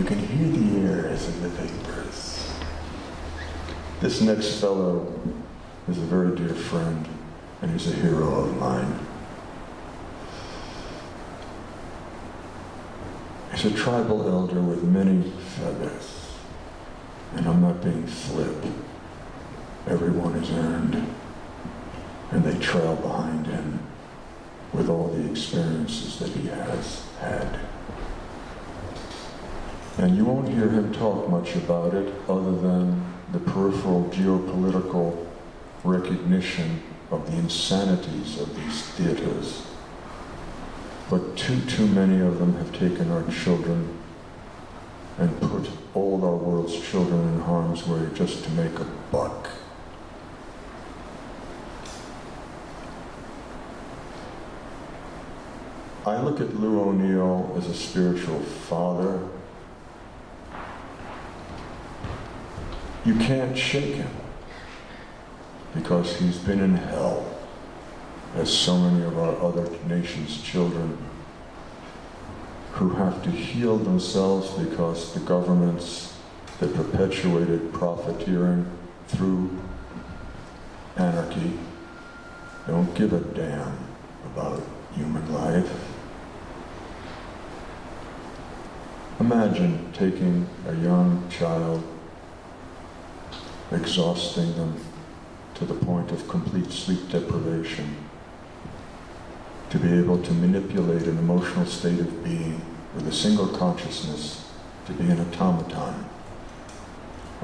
can hear the airs in the vapors. This next fellow is a very dear friend, and he's a hero of mine. He's a tribal elder with many feathers, and I'm not being flip. Everyone is earned, and they trail behind him with all the experiences that he has had. And you won't hear him talk much about it other than the peripheral geopolitical recognition of the insanities of these theaters. But too many of them have taken our children and put all our world's children in harm's way just to make a buck. I look at Lou O'Neill as a spiritual father. You can't shake him because he's been in hell, as so many of our other nation's children who have to heal themselves because the governments that perpetuated profiteering through anarchy don't give a damn about human life. Imagine taking a young child, exhausting them to the point of complete sleep deprivation, to be able to manipulate an emotional state of being with a single consciousness, to be an automaton,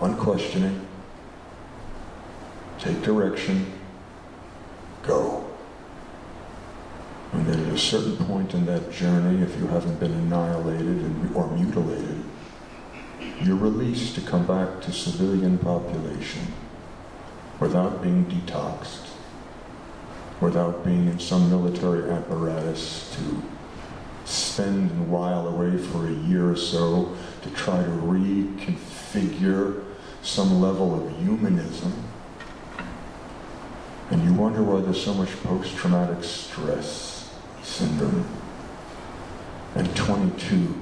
unquestioning, take direction, go. And then at a certain point in that journey, if you haven't been annihilated or mutilated, you're released to come back to civilian population without being detoxed, without being in some military apparatus to spend and while away for a year or so to try to reconfigure some level of humanism. And you wonder why there's so much post-traumatic stress syndrome, and 22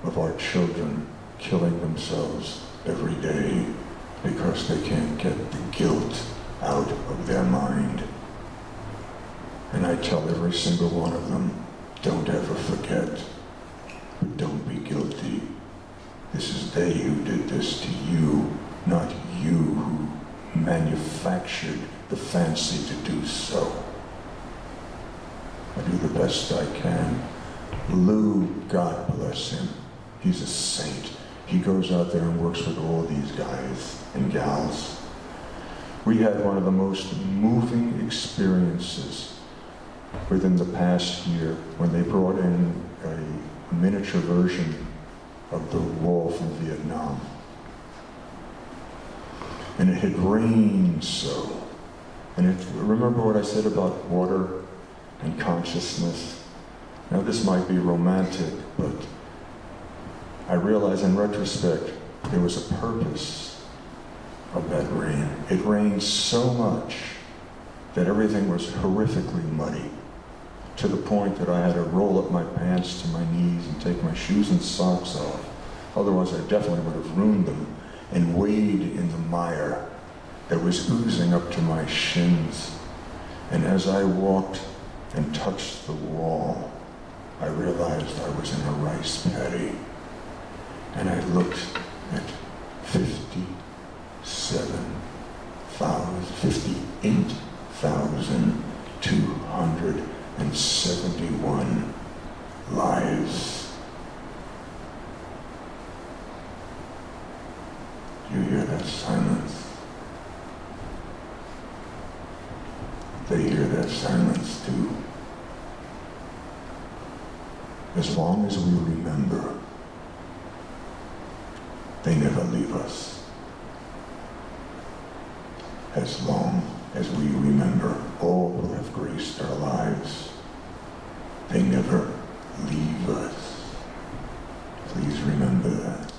of our children killing themselves every day because they can't get the guilt out of their mind. And I tell every single one of them, don't ever forget, but don't be guilty. This is they who did this to you, not you who manufactured the fancy to do so. I do the best I can. Lou, God bless him, he's a saint. He goes out there and works with all these guys and gals. We had one of the most moving experiences within the past year when they brought in a miniature version of the wall from Vietnam. And it had rained so. And remember what I said about water and consciousness? Now this might be romantic, but I realize in retrospect there was a purpose of that rain. It rained so much that everything was horrifically muddy, to the point that I had to roll up my pants to my knees and take my shoes and socks off. Otherwise I definitely would have ruined them, and wade in the mire that was oozing up to my shins. And as I walked and touched the wall, I realized I was in a rice paddy. And I looked at 58,271 lives. You hear that silence? They hear that silence too. As long as we remember, they never leave us. As long as we remember, all will have graced our lives. They never leave us. Please remember that.